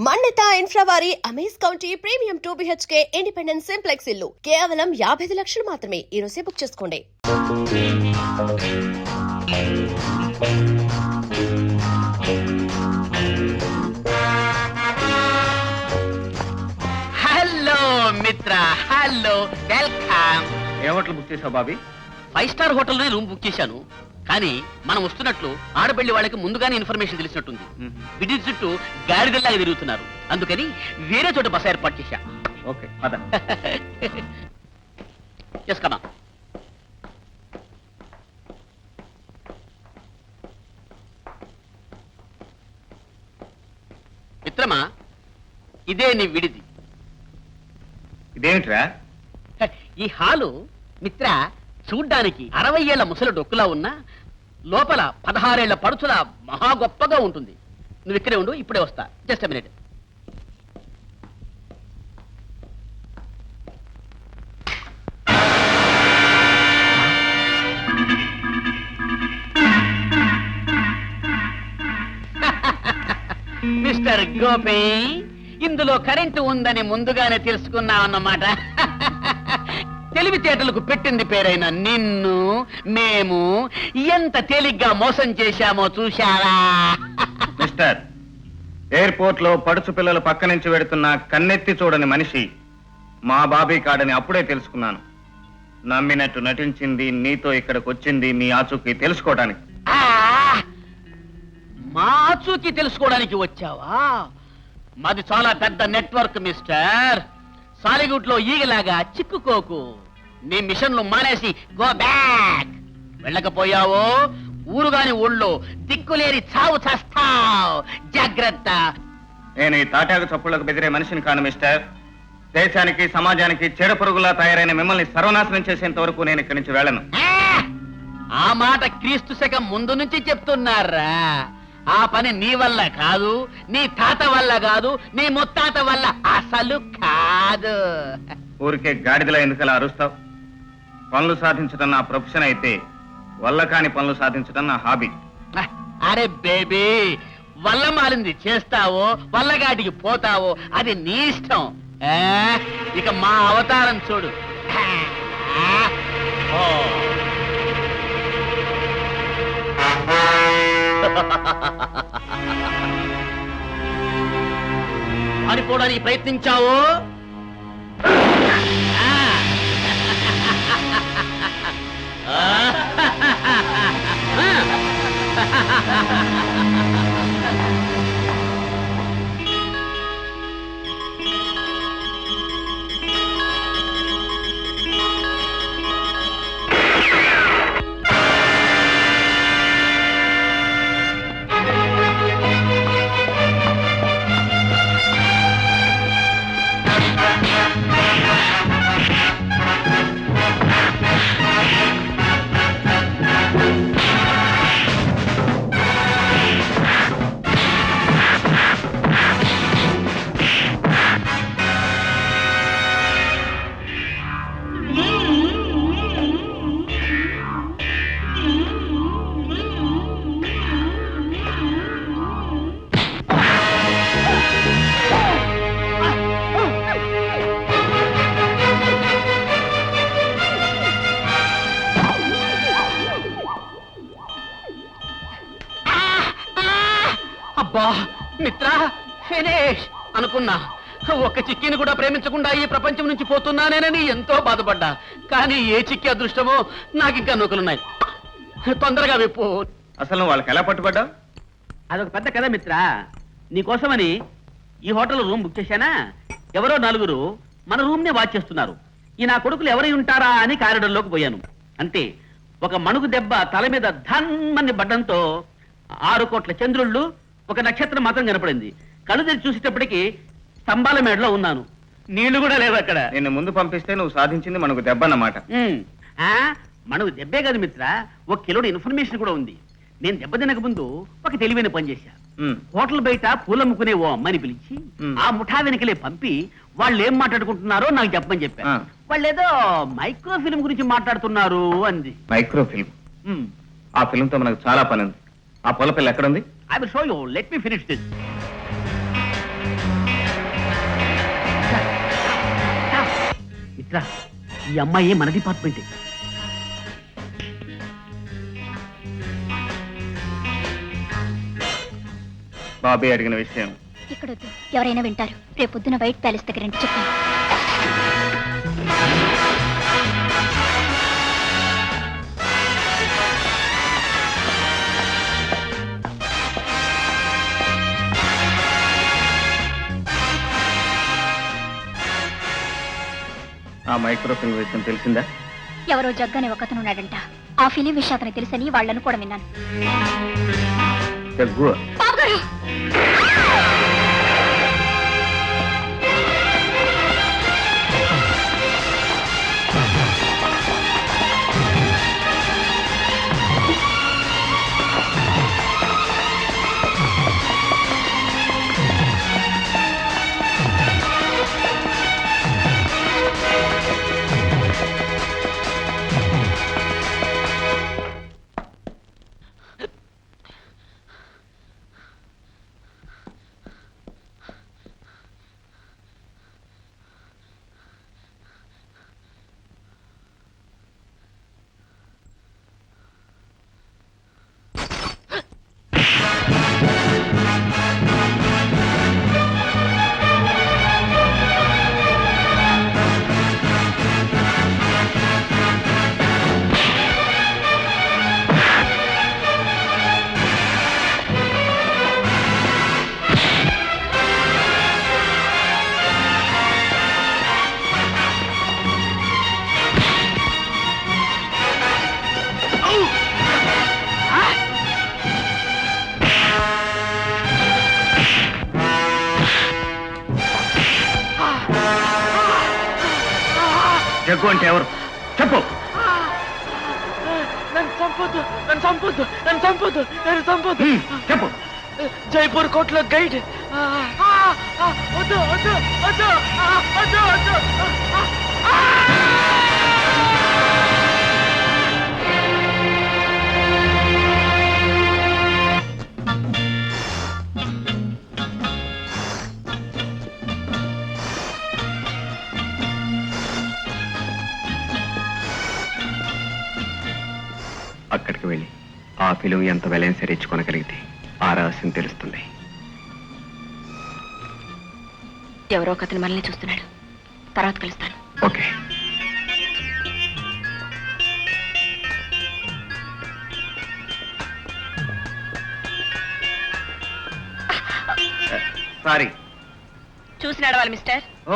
మన్నిత infra వారి amaze county premium 2 BHK independent simplex ఇల్లు కేవలం 55 లక్షలు మాత్రమే. ఈ రోజే బుక్ చేసుకోండి. హలో మిత్ర, హలో, వెల్కమ్. ఏ హోటల్ బుక్ చేసావు బాబీ? 5 స్టార్ హోటల్లోనే రూమ్ బుక్ చేశాను. కానీ మనం వస్తున్నట్లు ఆడపల్లి వాళ్ళకి ముందుగానే ఇన్ఫర్మేషన్ తెలిసినట్టుంది. విడి చుట్టూ గాడిదల్లాగా తిరుగుతున్నారు. అందుకని వేరే చోట బస ఏర్పాటు చేశా. ఓకే, పద. కమా. మిత్రమా, ఇదే నీ విడిది. ఇదేమిట్రా? ఈ హాలు మిత్ర చూడ్డానికి 60 ఏళ్ల ముసలి డొక్కులా ఉన్నా లోపల 16 ఏళ్ల పడుచులా మహా గొప్పగా ఉంటుంది. నువ్వు ఇక్కడే ఉండు, ఇప్పుడే వస్తా. Just a minute. Mister Gopi, ఇందులో కరెంటు ఉందని ముందుగానే తెలుసుకున్నావన్నమాట. తెలివితేటలకు పెట్టింది పేరైన నిన్ను మేము ఎంత తేలిగ్గా మోసం చేశామో చూశావా? మిస్టర్, ఎయిర్పోర్ట్ లో పడుచు పిల్లలు పక్క నుంచి వెడుతున్న కన్నెత్తి చూడని మనిషి మా బాబీ కాడని అప్పుడే తెలుసుకున్నాను. నమ్మినట్టు నటించింది, నీతో ఇక్కడికి వచ్చింది మీ ఆచూకీ తెలుసుకోవడానికి. మా ఆచూకీ తెలుసుకోవడానికి వచ్చావా? మాది చాలా పెద్ద నెట్వర్క్ మిస్టర్. సాలిగుట్లో ఈగలాగా చిక్కుకోకు. నీ మిషన్లు మానేసి గో బ్యాక్. వెళ్ళకపోయావో ఊరుగాని ఊళ్ళో దిక్కులేని చావు చేస్తావు. జాగ్రత్త. నేను ఈ తాటాకు చప్పుళ్లకు బెదిరే మనిషిని కాను మిస్టర్. దేశానికి సమాజానికి చెడు పురుగులా తయారైన మిమ్మల్ని సర్వనాశనం చేసేంత వరకు నేను ఇక్కడి నుంచి వెళ్ళను. ఆ మాట క్రీస్తు శకం ముందు నుంచి చెప్తున్నారా? ఆ పని నీ వల్ల కాదు, నీ తాత వల్ల కాదు, నీ ముత్తాత వల్ల అసలు కాదు. ఊరికే గాడిదలా ఎందుకలా అరుస్తావు? పనులు సాధించడం నా ప్రొఫెషన్ అయితే వల్ల కాని పనులు సాధించడం నా హాబీ. అరే బేబీ, వల్ల మాలింది చేస్తావో వల్లగాటికి పోతావో అది నీ ఇష్టం. ఇక మా అవతారం చూడు. పారిపోవడానికి ప్రయత్నించావు. అబ్బా మిత్ర, ఫినిష్ అనుకున్నా. ఒక్క చిక్కిని కూడా ప్రేమించకుండా ఈ ప్రపంచం నుంచి పోతున్నానేనని ఎంతో బాధపడ్డా. కానీ ఏ చిక్కి అదృష్టమో నాకింకా నూకలున్నాయి. తొందరగా విప్పు. అసలు వాళ్ళకి ఎలా పట్టుబడ్డా? అదొక పెద్ద కథ మిత్ర. నీకోసమని ఈ హోటల్ రూమ్ బుక్ చేశానా? ఎవరో 4 మన రూమ్ నే వాచ్ చేస్తున్నారు. ఈ నా కొడుకులు ఎవరై ఉంటారా అని కారిడార్లోకి పోయాను. అంతే, ఒక మణుగు దెబ్బ తల మీద ధన్మని పడ్డంతో 6 కోట్ల చంద్రుళ్ళు, ఒక నక్షత్రం మాత్రం కనపడింది. కళ్ళు తెరిచి చూసేటప్పటికి స్తంభాల మేడలో ఉన్నాను. నీళ్లు కూడా లేవు అక్కడ. నిన్ను ముందు పంపిస్తే నువ్వు సాధించింది మనకు దెబ్బ అన్నమాట. మనకు దెబ్బే కాదు మిత్ర, 1 కిలో ఇన్ఫర్మేషన్ కూడా ఉంది. నేను దెబ్బ తినక ముందు ఒక తెలివైన పని చేశా. హోటల్ బయట పూలమ్ముకునే ఓ అమ్మని పిలిచి ఆ ముఠా వెనకలే పంపి వాళ్ళు ఏం మాట్లాడుకుంటున్నారో నాకు చెప్పమని చెప్పాను. వాళ్ళు ఏదో మైక్రో ఫిల్మ్ గురించి మాట్లాడుతున్నారు అంది. Micro film? ఆ ఫిల్మ్ తో మనకు చాలా పని ఉంది. ఆ పొల పిల్ల ఎక్కడ ఉంది? I will show you. Let me finish this. మిత్ర, ఈ అమ్మాయి మన డిపార్ట్మెంటే. బాబీ అడిగిన విషయం ఇక్కడ వద్దు, ఎవరైనా వింటారు. రేపు పొద్దున వైట్ ప్యాలెస్ దగ్గర రండి, చెప్పండి. ఆ మైక్రోఫిల్మ్ విషయం తెలిసిందా? ఎవరో జగ్గనే ఒకతను ఉన్నాడంట. ఆ ఫిలిం విషయం అతనికి తెలుసని వాళ్ళను కూడా విన్నాను. జగ్గు బాబుగారు! జగ్గు అంటే ఎవరు చెప్పు. చెప్పు. జైపూర్ కోర్టులో గైడ్. అక్కడికి వెళ్ళి ఆ ఫిలిం ఎంత వెలైన సరిచ్చుకొనగలిగితే ఆ రహస్యం తెలుస్తుంది. ఎవరో ఒకతను మనల్ని చూస్తున్నాడు. తర్వాత కలుస్తాను. ఓకే. సారీ. చూసి నడవాలి మిస్టర్. ఓ,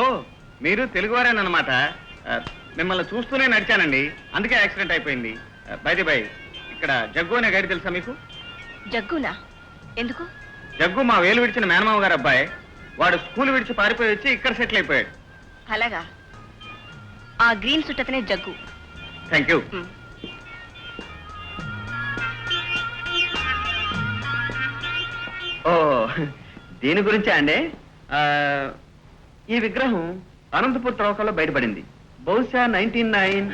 మీరు తెలుగువారేనమాట. మిమ్మల్ని చూస్తూనే నడిచానండి, అందుకే యాక్సిడెంట్ అయిపోయింది. బై ఇక్కడ జగ్గు అనే గైడ్ తెలుసా మీకు? జగ్గునా? ఎందుకు? జగ్గు మా వేలు విడిచిన మేనమామ గారు అబ్బాయి. వాడు స్కూల్ విడిచి పారిపోయి వచ్చి ఇక్కడ సెటిల్ అయిపోయాడు. అలాగా? ఆ గ్రీన్ సుట్ అతనే జగ్గు. Thank you. ఓ, దీని గురించే అండి. ఈ విగ్రహం అనంతపూర్ త్రవ్వకాల్లో బయటపడింది. బహుశా 1909.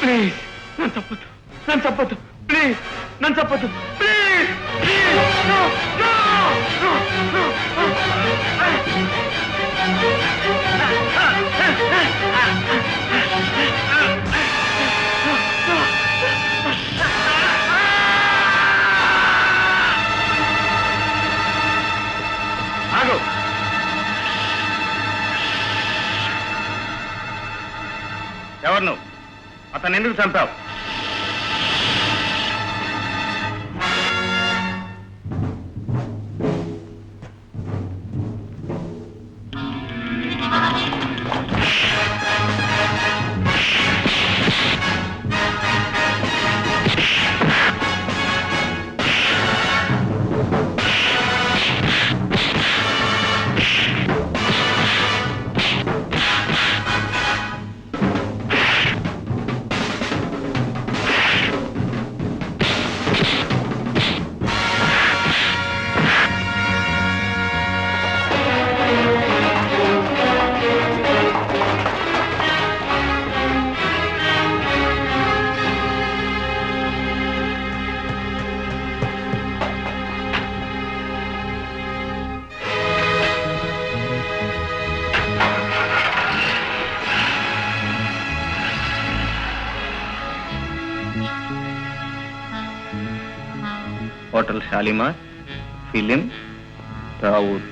ప్లీజ్ నన్ను చంపొద్దు, నన్ను చంపొద్దు, ప్లీజ్ నన్ను చంపొద్దు, please please no no no no. ఆగు. ఎవరు నువ్వు? అతను ఎందుకు చంపావు? Hotel Shalimar, film Dawood.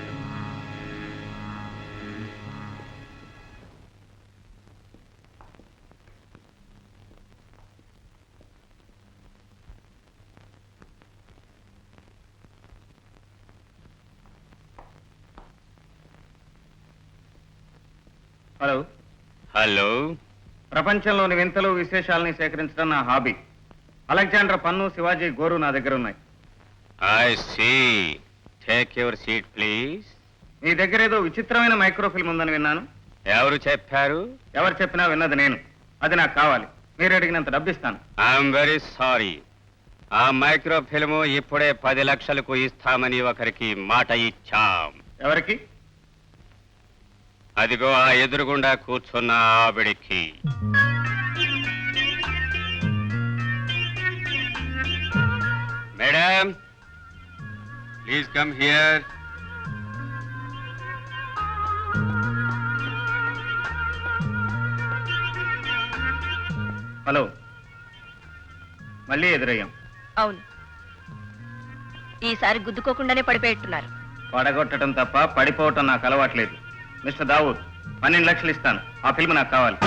Hello. Hello. ప్రపంచంలోని వింతలు విశేషాలని సేకరించడం నా హాబీ. అలెగ్జాండర్ పన్ను, శివాజీ గోరు నా దగ్గర ఉన్నాయి. I see. Take your seat please. మీ దగ్గర ఏదో విచిత్రమైన మైక్రోఫిల్మ్ ఉందని విన్నాను. ఎవరు చెప్పారు? ఎవరు చెప్పినా విన్నది నేను. అది నాకు కావాలి. మీరు అడిగినంత డబ్బిస్తాను. I'm very sorry. ఆ మైక్రో ఫిల్మ్ ఇప్పుడే 10 లక్షలకు ఇస్తామని ఒకరికి మాట ఇచ్చాం. ఎవరికి? అదిగో ఆ ఎదురుగుండా కూర్చున్న ఆవిడికి. Madam, please come here. Hello. మళ్ళీ ఎదురయ్యాం. అవును, ఈసారి గుద్దుకోకుండానే పడిపోయేట్టున్నారు. పడగొట్టడం తప్ప పడిపోవటం నాకు అలవాట్లేదు. మిస్టర్ దావూద్, 12 లక్షలు ఇస్తాను. ఆ ఫిల్మ్ నాకు కావాలి.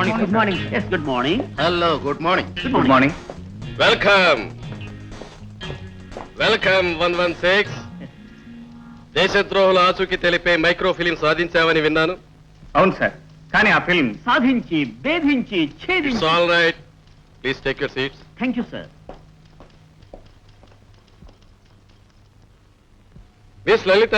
Morning good morning yes good morning hello good morning good morning welcome welcome 116. దేశద్రోహుల ఆచూకీ తెలిపే మైక్రో ఫిలిం సాధించామని విన్నాను. అవును సార్, కానీ ఆ ఫిల్మ్ సాధించి భేదించి ఇట్స్ ఛేదించి all right, please take your seats. Thank you sir. Miss Lalitha,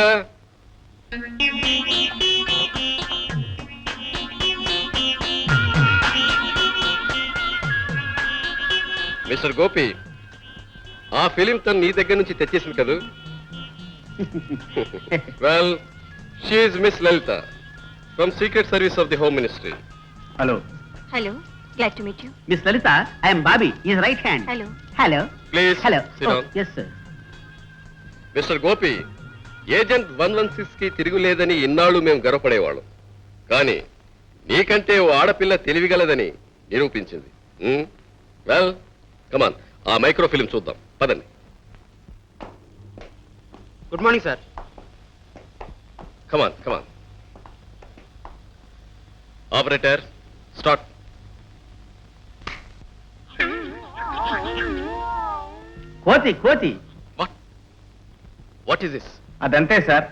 Mr Gopi, ఆ ఫిలిం తను నీ దగ్గర నుంచి తెచ్చేసింది కదా. Well, she Miss Lalitha from secret service of the home ministry. Hello. Hello, glad to meet you. Miss Lalitha, I'm Bobby, is right hand. Hello. Hello please hello sit down. Yes sir. Mr Gopi, agent 116 కి తిరుగులేదని ఇన్నాళ్ళు మేము గర్వపడేవాళ్ళం. కానీ నీకంటే ఓ ఆడపిల్ల తెలివిగలదని నిరూపించింది. Well, కమాన్, ఆ micro film చూద్దాం, పదండి. Good morning sir. Come on come on. Operator, start. కోతి కోతి. What is this? అదంతే సార్,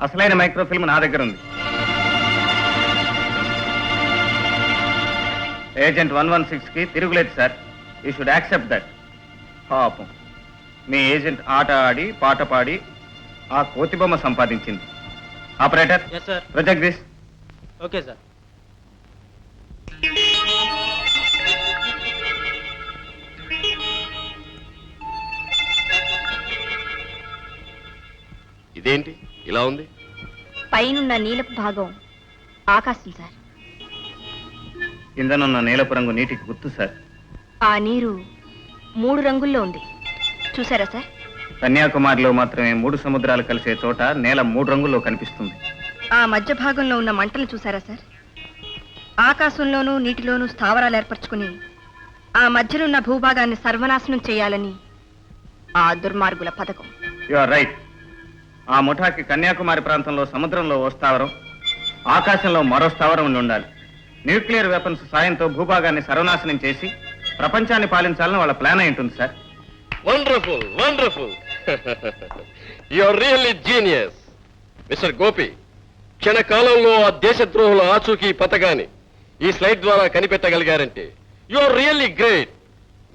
అసలైన మైక్రో ఫిల్మ్ నా దగ్గర ఉంది. ఏజెంట్ 116 కి తిరుగులేదు sir. You should accept that. పాపం, మీ ఏజెంట్ ఆట ఆడి పాట పాడి ఆ కోతి బొమ్మ సంపాదించింది. Operator, yes sir. Project this. Okay sir. ఇదేంటి ఇలా ఉంది? పైనున్న నీలపు భాగం ఆకాశం సార్. కిందనున్న నీలపు రంగు నీటికి గుర్తు సార్. ఆ నీరు 3 రంగుల్లో ఉంది, చూసారా సార్? కన్యాకుమారిలో మాత్రమే 3 సముద్రాలు కలిసే చోట నేల 3 రంగుల్లో కనిపిస్తుంది. ఆ మధ్య భాగంలో ఉన్న మంటలు చూసారా సార్? ఆకాశంలోనూ నీటిలోనూ స్థావరాలు ఏర్పరచుకుని ఆ మధ్యనున్న భూభాగాన్ని సర్వనాశనం చేయాలని ఆ దుర్మార్గుల పథకం. You are right. ఆ ముఠాకి కన్యాకుమారి ప్రాంతంలో సముద్రంలో ఓ స్థావరం, ఆకాశంలో మరో స్థావరం ఉండి ఉండాలి. న్యూక్లియర్ వెపన్స్ సాయంతో భూభాగాన్ని సర్వనాశనం చేసి ప్రపంచాన్ని పాలించాలని వాళ్ళ ప్లాన్ అయి ఉంటుంది sir. Wonderful wonderful. You are really genius. Mr Gopi, క్షణకాలంలో ఆ దేశద్రోహుల ఆచూకీ పథకాన్ని ఈ స్లైడ్ ద్వారా కనిపెట్టగలిగారంటే యు ఆర్ రియల్లీ గ్రేట్.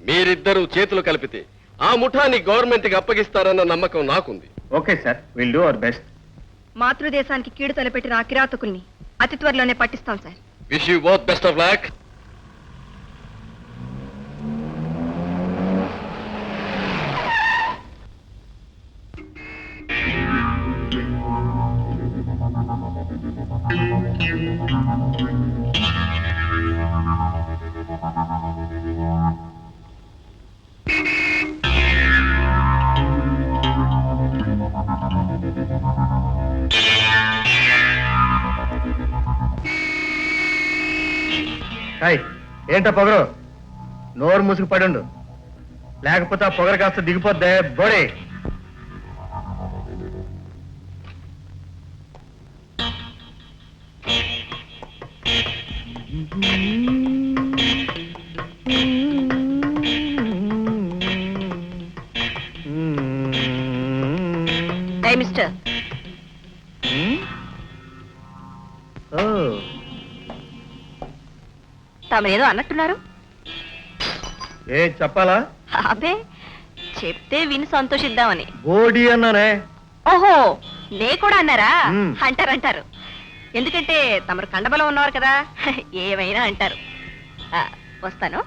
మీరిద్దరూ చేతులు కలిపితే ఆ ముఠాన్ని గవర్నమెంట్ కి అప్పగిస్తారన్న నమ్మకం నాకుంది. Okay sir, will do our best. మాతృదేశానికి కీడు తలపెట్టిన ఆ కిరాతకుల్ని అతి త్వరలోనే పట్టిస్తాం sir. Wish you both best of luck. ఏంటో పొగరు, నోరు మూసుకు పడుండు, లేకపోతే ఆ పొగరు కాస్త దిగిపోద్దే బోడే. ఏ మిస్టర్, తమరేదో అన్నట్టున్నారు. ఏ చెప్పాలా? అబ్బే, చెప్తే విని సంతోషిద్దామని. బోడి అన్నానే. ఓహో, నే కూడా అన్నారా? మ్మ్. అంటారు. ఎందుకంటే తమరు కండబలం ఉన్నవారు కదా, ఏమైనా అంటారు. వస్తాను.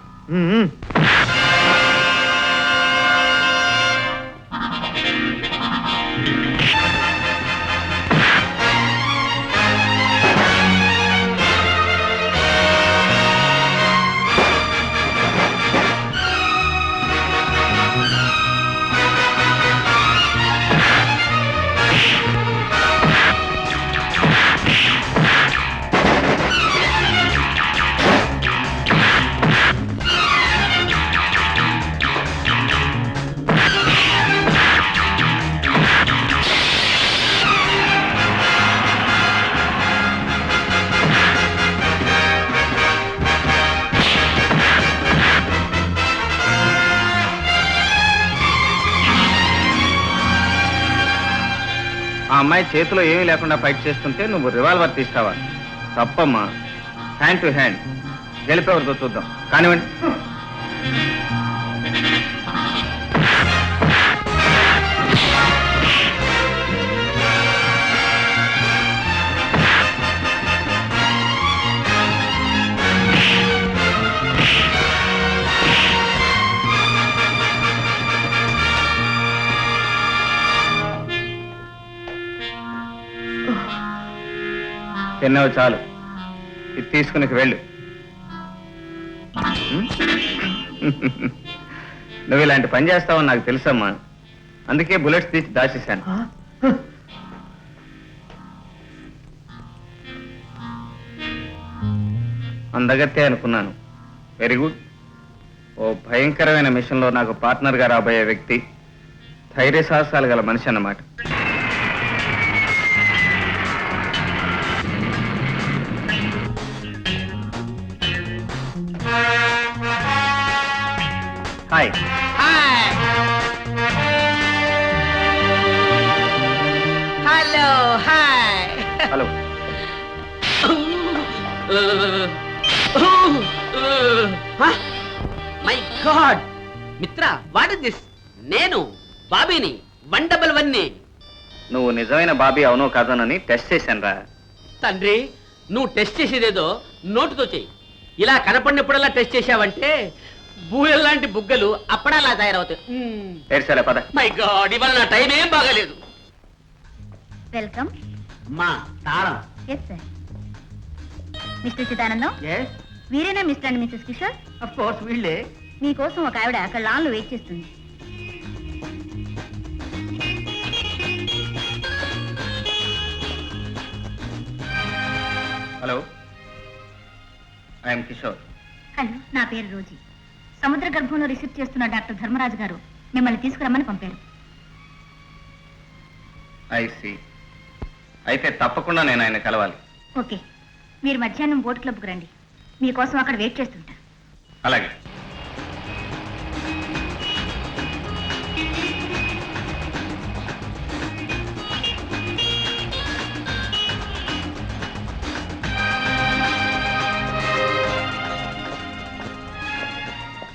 అమ్మాయి చేతిలో ఏమీ లేకుండా ఫైట్ చేస్తుంటే నువ్వు రివాల్వర్ తీస్తావా? తప్పమ్మా. హ్యాండ్ టు హ్యాండ్ గెలిపేవరతో చూద్దాం. కానివ్వండి. తిన్నావు చాలు, ఇది తీసుకుని వెళ్ళు. నువ్వు ఇలాంటి పని చేస్తావని నాకు తెలుసమ్మా, అందుకే బుల్లెట్స్ తీసి దాచేశాను. అందగత్తే అనుకున్నాను. Very good. ఓ భయంకరమైన మిషన్లో నాకు పార్ట్నర్గా రాబోయే వ్యక్తి ధైర్య సాహసాలు గల మనిషి అన్నమాట. Hi. Hello, hi. Hello. My God మిత్ర, వాట్ ఇస్ దిస్? నేను బాబీని 111ని. నువ్వు నిజమైన బాబీ అవునో కాదోనని టెస్ట్ చేశాను రా. తండ్రి, నువ్వు టెస్ట్ చేసేదేదో నోటుతో చెయ్యి. ఇలా కనపడినప్పుడల్లా టెస్ట్ చేశావంటే బూయల్లాంటి బుగ్గలు అప్పడాలా తయారవుతాయి. ఏడ్చాలే పద. మై గాడ్, ఇవాళ నా టైం ఏం బాగాలేదు. వెల్కమ్. మా తాళం. Yes sir. Mr Chidanandam, yes వీరేనా Mr and Mrs Kishore? of course వీళ్ళే. మీకోసం ఒక ఆవిడ అక్కడ లాన్లో వెయిట్ చేస్తుంది. Hello, I'm Kishore. హలో, నా పేరు రోజీ. సముద్ర గర్భంలో రీసెర్చ్ చేస్తున్న డాక్టర్ ధర్మరాజు గారు మిమ్మల్ని తీసుకురమ్మని పంపారు. I see. అయితే తప్పకుండా నేను ఆయన కలవాలి. ఓకే, మీరు మధ్యాహ్నం బోట్ క్లబ్కి రండి. మీకోసం అక్కడ వెయిట్ చేస్తుంటా. అలాగే.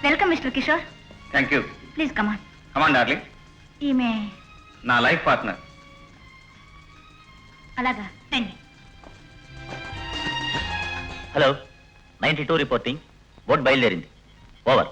Welcome mister Kishore. Thank you. Please come on. Come on darling. ఈమె నా లైఫ్ పార్ట్నర్. అలాగా, రండి. Hello, 92 reporting. బోట్ బయలుదేరింది. ఓవర్.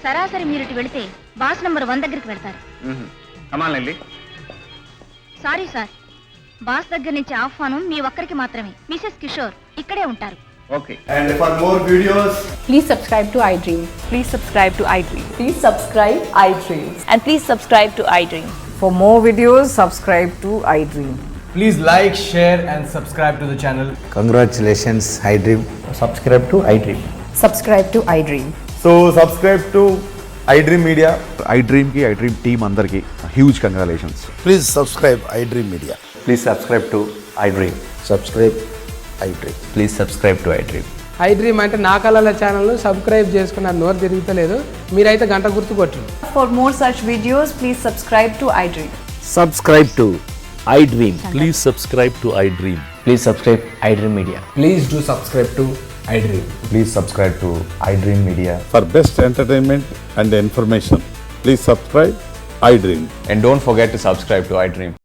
సరాసరి మీరు ఇటు వెళితే బాస్ నంబర్ 1 దగ్గరికి వెళ్తారు. కమాన్ లిల్లీ. సారీ సార్, బాస్ దగ్గర నుంచి ఆహ్వానం మీ ఒక్కరికి మాత్రమే. మిసెస్ కిషోర్ ఇక్కడే ఉంటారు. Okay. And for more videos, Please subscribe to iDream. Please subscribe to iDream. Please subscribe iDream. And please subscribe to iDream. For more videos, subscribe to iDream. please like, share and subscribe to the channel. Congratulations, iDream. Subscribe to iDream. Subscribe to iDream. So subscribe to iDream Media. iDream ki iDream team andarki huge congratulations. Please subscribe iDream Media. Please subscribe to iDream. Subscribe iDream. Please subscribe to iDream. iDream అంటే నా కళల channel subscribe చేసుకున్న నోరు తిరుగుతలేదు. మీరైతే గంట గుర్తు కొట్టండి. For more such videos, please subscribe to iDream. Subscribe to iDream. Please subscribe to iDream. Please subscribe iDream Media. Please do subscribe to iDream. Please subscribe to iDream Media. For best entertainment and information, please subscribe iDream. And don't forget to subscribe to iDream.